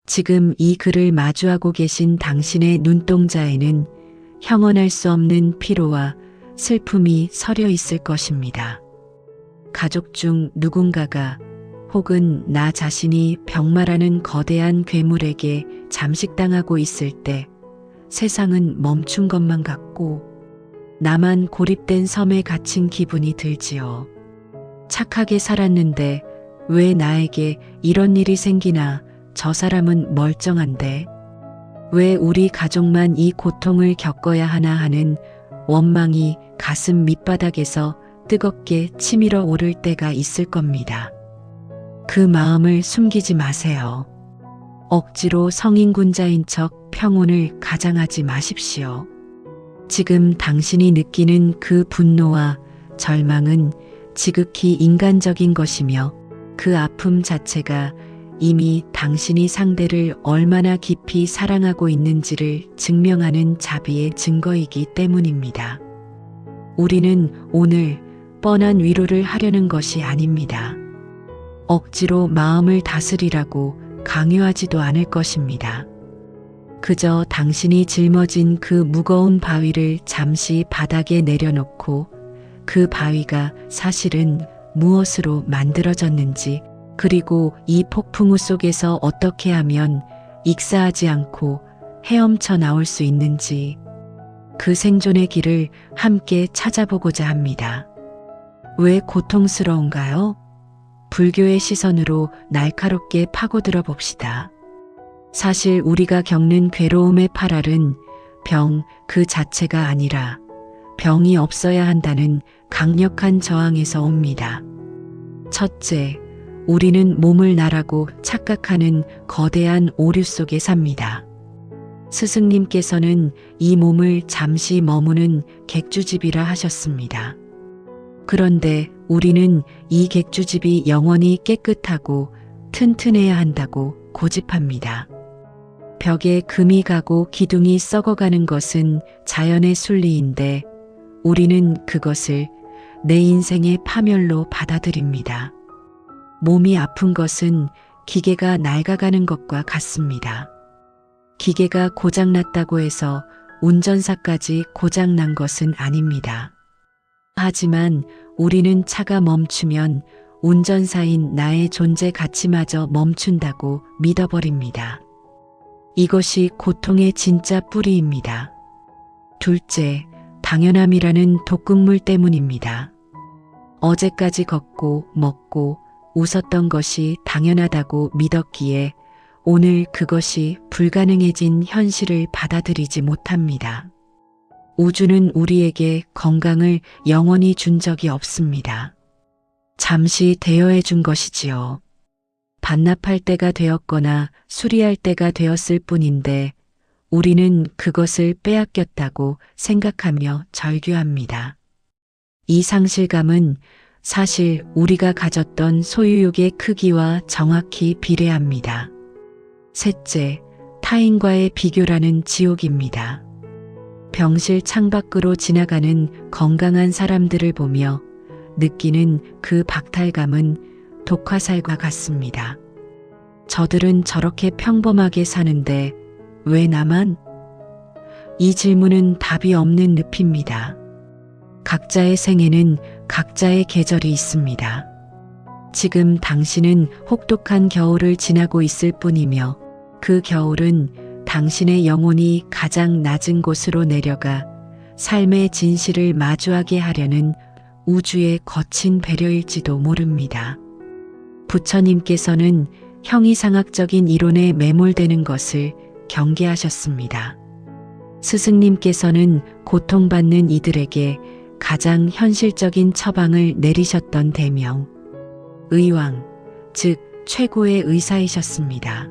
지금 이 글을 마주하고 계신 당신의 눈동자에는 형언할 수 없는 피로와 슬픔이 서려 있을 것입니다. 가족 중 누군가가 혹은 나 자신이 병마라는 거대한 괴물에게 잠식당하고 있을 때 세상은 멈춘 것만 같고 나만 고립된 섬에 갇힌 기분이 들지요. 착하게 살았는데 왜 나에게 이런 일이 생기나, 저 사람은 멀쩡한데 왜 우리 가족만 이 고통을 겪어야 하나 하는 원망이 가슴 밑바닥에서 뜨겁게 치밀어 오를 때가 있을 겁니다. 그 마음을 숨기지 마세요. 억지로 성인군자인 척 평온을 가장하지 마십시오. 지금 당신이 느끼는 그 분노와 절망은 지극히 인간적인 것이며 그 아픔 자체가 이미 당신이 상대를 얼마나 깊이 사랑하고 있는지를 증명하는 자비의 증거이기 때문입니다. 우리는 오늘 뻔한 위로를 하려는 것이 아닙니다. 억지로 마음을 다스리라고 강요하지도 않을 것입니다. 그저 당신이 짊어진 그 무거운 바위를 잠시 바닥에 내려놓고 그 바위가 사실은 무엇으로 만들어졌는지, 그리고 이 폭풍우 속에서 어떻게 하면 익사하지 않고 헤엄쳐 나올 수 있는지, 그 생존의 길을 함께 찾아보고자 합니다. 왜 고통스러운가요? 불교의 시선으로 날카롭게 파고들어 봅시다. 사실 우리가 겪는 괴로움의 파랄은 병 그 자체가 아니라 병이 없어야 한다는 강력한 저항에서 옵니다. 첫째, 우리는 몸을 나라고 착각하는 거대한 오류 속에 삽니다. 스승님께서는 이 몸을 잠시 머무는 객주집이라 하셨습니다. 그런데 우리는 이 객주집이 영원히 깨끗하고 튼튼해야 한다고 고집합니다. 벽에 금이 가고 기둥이 썩어가는 것은 자연의 순리인데 우리는 그것을 내 인생의 파멸로 받아들입니다. 몸이 아픈 것은 기계가 낡아가는 것과 같습니다. 기계가 고장났다고 해서 운전사까지 고장난 것은 아닙니다. 하지만 우리는 차가 멈추면 운전사인 나의 존재 가치마저 멈춘다고 믿어버립니다. 이것이 고통의 진짜 뿌리입니다. 둘째, 당연함이라는 독극물 때문입니다. 어제까지 걷고 먹고 웃었던 것이 당연하다고 믿었기에 오늘 그것이 불가능해진 현실을 받아들이지 못합니다. 우주는 우리에게 건강을 영원히 준 적이 없습니다. 잠시 대여해 준 것이지요. 반납할 때가 되었거나 수리할 때가 되었을 뿐인데 우리는 그것을 빼앗겼다고 생각하며 절규합니다. 이 상실감은 사실 우리가 가졌던 소유욕의 크기와 정확히 비례합니다. 셋째, 타인과의 비교라는 지옥입니다. 병실 창밖으로 지나가는 건강한 사람들을 보며 느끼는 그 박탈감은 독화살과 같습니다. 저들은 저렇게 평범하게 사는데 왜 나만? 이 질문은 답이 없는 늪입니다. 각자의 생에는 각자의 계절이 있습니다. 지금 당신은 혹독한 겨울을 지나고 있을 뿐이며 그 겨울은 당신의 영혼이 가장 낮은 곳으로 내려가 삶의 진실을 마주하게 하려는 우주의 거친 배려일지도 모릅니다. 부처님께서는 형이상학적인 이론에 매몰되는 것을 경계하셨습니다. 스승님께서는 고통받는 이들에게 가장 현실적인 처방을 내리셨던 대명, 의왕, 즉 최고의 의사이셨습니다.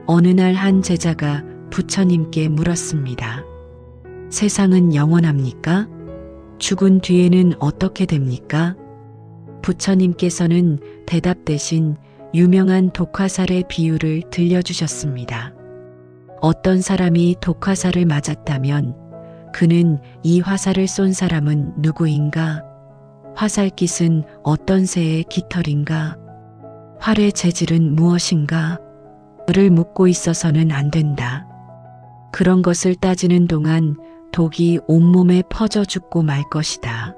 어느 날 한 제자가 부처님께 물었습니다. 세상은 영원합니까? 죽은 뒤에는 어떻게 됩니까? 부처님께서는 대답 대신 유명한 독화살의 비유를 들려주셨습니다. 어떤 사람이 독화살을 맞았다면 그는 이 화살을 쏜 사람은 누구인가? 화살깃은 어떤 새의 깃털인가? 활의 재질은 무엇인가? 를 묻고 있어서는 안 된다. 그런 것을 따지는 동안 독이 온몸에 퍼져 죽고 말 것이다.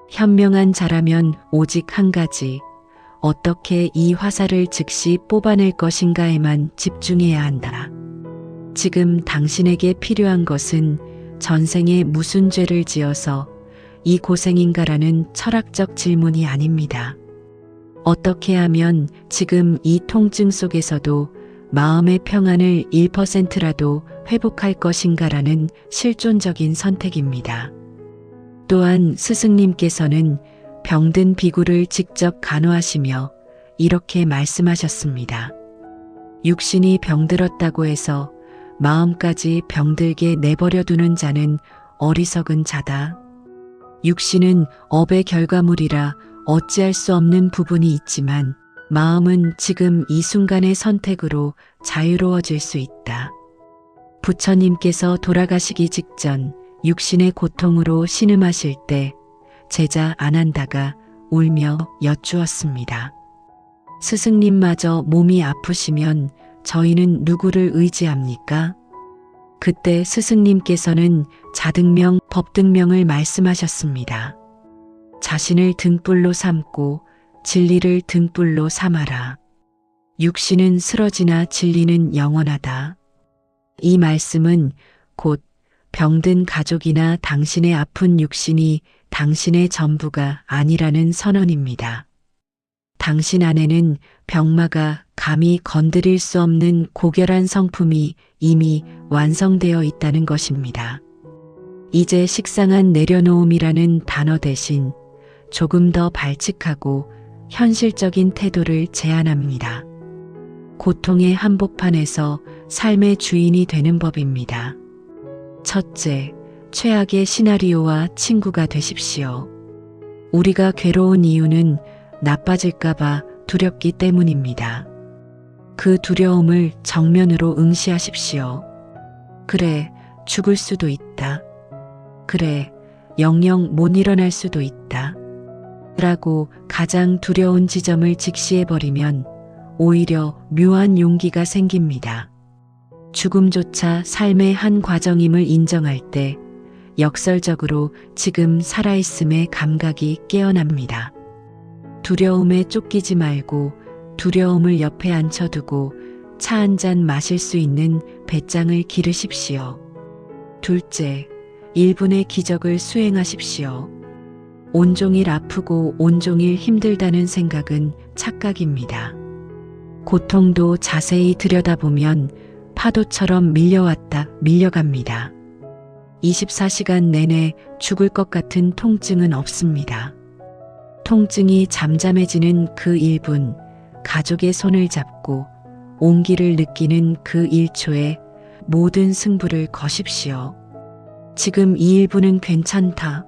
현명한 자라면 오직 한 가지, 어떻게 이 화살을 즉시 뽑아낼 것인가에만 집중해야 한다. 지금 당신에게 필요한 것은 전생에 무슨 죄를 지어서 이 고생인가라는 철학적 질문이 아닙니다. 어떻게 하면 지금 이 통증 속에서도 마음의 평안을 1%라도 회복할 것인가라는 실존적인 선택입니다. 또한 스승님께서는 병든 비구를 직접 간호하시며 이렇게 말씀하셨습니다. 육신이 병들었다고 해서 마음까지 병들게 내버려 두는 자는 어리석은 자다. 육신은 업의 결과물이라 어찌할 수 없는 부분이 있지만 마음은 지금 이 순간의 선택으로 자유로워질 수 있다. 부처님께서 돌아가시기 직전 육신의 고통으로 신음하실 때 제자 아난다가 울며 여쭈었습니다. 스승님마저 몸이 아프시면 저희는 누구를 의지합니까? 그때 스승님께서는 자등명, 법등명을 말씀하셨습니다. 자신을 등불로 삼고 진리를 등불로 삼아라. 육신은 쓰러지나 진리는 영원하다. 이 말씀은 곧 병든 가족이나 당신의 아픈 육신이 당신의 전부가 아니라는 선언입니다. 당신 안에는 병마가 감히 건드릴 수 없는 고결한 성품이 이미 완성되어 있다는 것입니다. 이제 식상한 내려놓음이라는 단어 대신 조금 더 발칙하고 현실적인 태도를 제안합니다. 고통의 한복판에서 삶의 주인이 되는 법입니다. 첫째, 최악의 시나리오와 친구가 되십시오. 우리가 괴로운 이유는 나빠질까봐 두렵기 때문입니다. 그 두려움을 정면으로 응시하십시오. 그래, 죽을 수도 있다. 그래, 영영 못 일어날 수도 있다. 라고 가장 두려운 지점을 직시해버리면 오히려 묘한 용기가 생깁니다. 죽음조차 삶의 한 과정임을 인정할 때 역설적으로 지금 살아있음의 감각이 깨어납니다. 두려움에 쫓기지 말고 두려움을 옆에 앉혀두고 차 한 잔 마실 수 있는 배짱을 기르십시오. 둘째, 1분의 기적을 수행하십시오. 온종일 아프고 온종일 힘들다는 생각은 착각입니다. 고통도 자세히 들여다보면 파도처럼 밀려왔다 밀려갑니다. 24시간 내내 죽을 것 같은 통증은 없습니다. 통증이 잠잠해지는 그 1분, 가족의 손을 잡고 온기를 느끼는 그 1초에 모든 승부를 거십시오. 지금 이 1분은 괜찮다.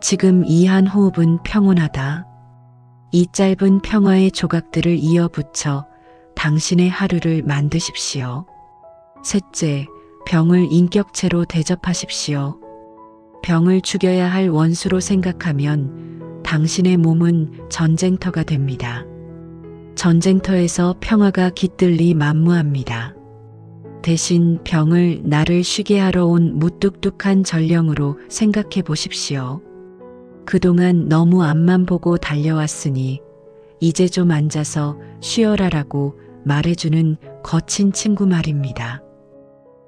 지금 이 한 호흡은 평온하다. 이 짧은 평화의 조각들을 이어붙여 당신의 하루를 만드십시오. 셋째, 병을 인격체로 대접하십시오. 병을 죽여야 할 원수로 생각하면 당신의 몸은 전쟁터가 됩니다. 전쟁터에서 평화가 깃들리 만무합니다. 대신 병을 나를 쉬게 하러 온 무뚝뚝한 전령으로 생각해 보십시오. 그동안 너무 앞만 보고 달려왔으니 이제 좀 앉아서 쉬어라라고 말해주는 거친 친구 말입니다.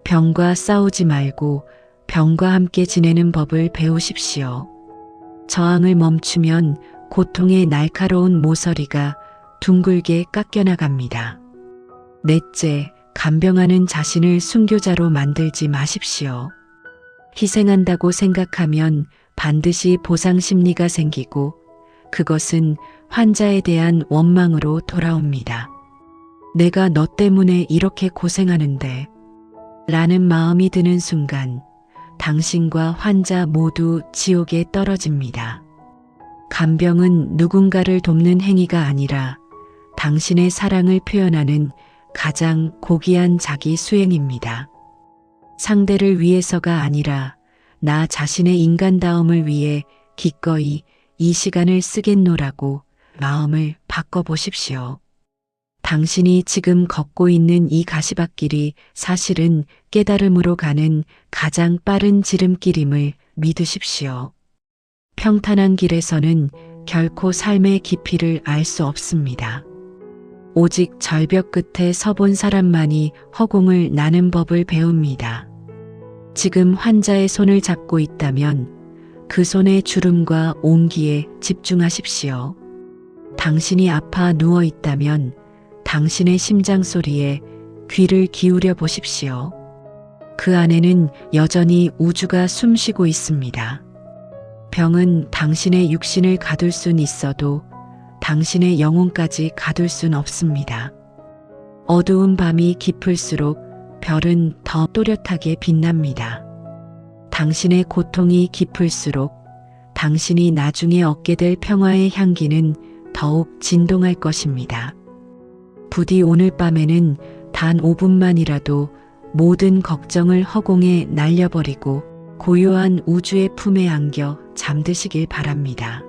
병과 싸우지 말고 병과 함께 지내는 법을 배우십시오. 저항을 멈추면 고통의 날카로운 모서리가 둥글게 깎여나갑니다. 넷째, 간병하는 자신을 순교자로 만들지 마십시오. 희생한다고 생각하면 반드시 보상 심리가 생기고 그것은 환자에 대한 원망으로 돌아옵니다. 내가 너 때문에 이렇게 고생하는데 라는 마음이 드는 순간 당신과 환자 모두 지옥에 떨어집니다. 간병은 누군가를 돕는 행위가 아니라 당신의 사랑을 표현하는 가장 고귀한 자기 수행입니다. 상대를 위해서가 아니라 나 자신의 인간다움을 위해 기꺼이 이 시간을 쓰겠노라고 마음을 바꿔보십시오. 당신이 지금 걷고 있는 이 가시밭길이 사실은 깨달음으로 가는 가장 빠른 지름길임을 믿으십시오. 평탄한 길에서는 결코 삶의 깊이를 알 수 없습니다. 오직 절벽 끝에 서본 사람만이 허공을 나는 법을 배웁니다. 지금 환자의 손을 잡고 있다면 그 손의 주름과 온기에 집중하십시오. 당신이 아파 누워 있다면 당신의 심장 소리에 귀를 기울여 보십시오. 그 안에는 여전히 우주가 숨쉬고 있습니다. 병은 당신의 육신을 가둘 순 있어도 당신의 영혼까지 가둘 순 없습니다. 어두운 밤이 깊을수록 별은 더 또렷하게 빛납니다. 당신의 고통이 깊을수록 당신이 나중에 얻게 될 평화의 향기는 더욱 진동할 것입니다. 부디 오늘 밤에는 단 5분만이라도 모든 걱정을 허공에 날려버리고 고요한 우주의 품에 안겨 잠드시길 바랍니다.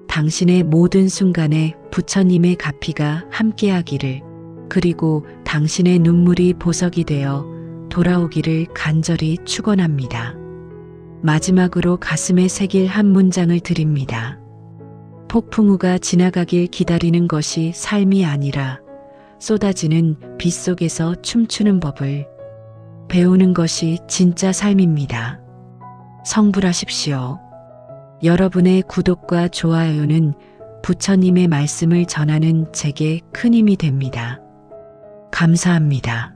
당신의 모든 순간에 부처님의 가피가 함께하기를, 그리고 당신의 눈물이 보석이 되어 돌아오기를 간절히 축원합니다. 마지막으로 가슴에 새길 한 문장을 드립니다. 폭풍우가 지나가길 기다리는 것이 삶이 아니라 쏟아지는 빛 속에서 춤추는 법을 배우는 것이 진짜 삶입니다. 성불하십시오. 여러분의 구독과 좋아요는 부처님의 말씀을 전하는 제게 큰 힘이 됩니다. 감사합니다.